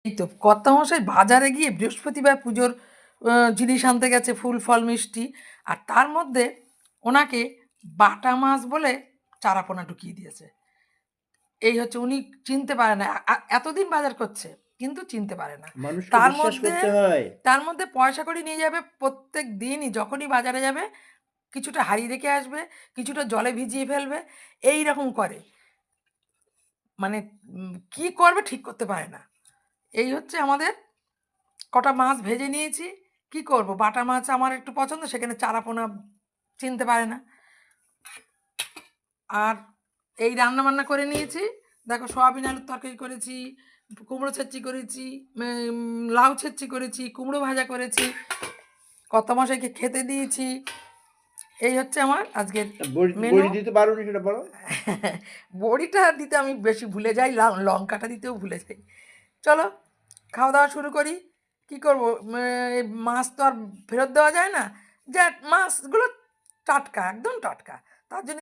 এই তো কর্তামশাই বাজারে গিয়ে বৃহস্পতিবার পুজোর জিনিস আনতে গেছে, ফুল ফল মিষ্টি। আর তার মধ্যে ওনাকে বাটা মাছ বলে চারাপোনা ঢুকিয়ে দিয়েছে। এই হচ্ছে উনি চিনতে পারে না। এতদিন বাজার করছে কিন্তু চিনতে পারে না। মানুষকে তার বিশ্বাস মধ্যে করতে হয়। তার মধ্যে পয়সা কড়ি নিয়ে যাবে প্রত্যেক দিনই, যখনই বাজারে যাবে কিছুটা হাঁড়ি রেখে আসবে, কিছুটা জলে ভিজিয়ে ফেলবে। এইরকম করে। মানে কি করবে ঠিক করতে পারে না। এই হচ্ছে আমাদের কটা মাছ ভেজে নিয়েছি। কি করব? বাটা মাছ আমার একটু পছন্দ, সেখানে চারাপোনা চিনতে পারে না। আর এই রান্না-বান্না করে নিয়েছি। দেখো সয়াবিন আলুর তরকারি করেছি, কুমড়ো ছেঁচড়ি করেছি, লাউ ছেঁচড়ি করেছি, কুমড়ো ভাজা করেছি, কর্তামশাইকে খেতে দিয়েছি। এই হচ্ছে আমার আজকের বড়ি মেনু। বড়ি দিতে পারোনি সেটা বলো? বড়িটা দিতে আমি বেশি ভুলে যাই, লঙ্কাটা দিতেও ভুলে যাই। চলো খাওয়া-দাওয়া শুরু করি। কি করব? এই মাছ তো আর ফেরত দেওয়া যায় না। মাছগুলো টাটকা, একদম টাটকা। তার জন্য